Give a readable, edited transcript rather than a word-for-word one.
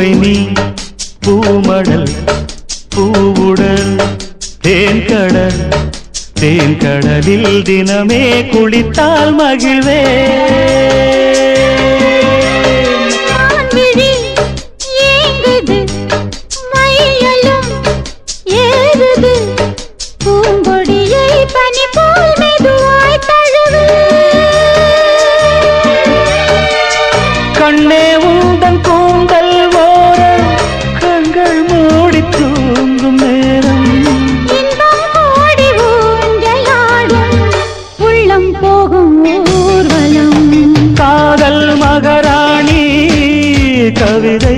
பூவை நீ பூமடல் பூவுடல் தேன்கடல் தேன்கடலில் தினமே குளித்தால் மகிழ்வே கண்ணே உந்தன் கூந்தல் ஓரம் கண்கள் மூடி தூங்கும் நேரம் உள்ளம் போகும் ஊர்வலம் காதல் மகாராணி கவிதை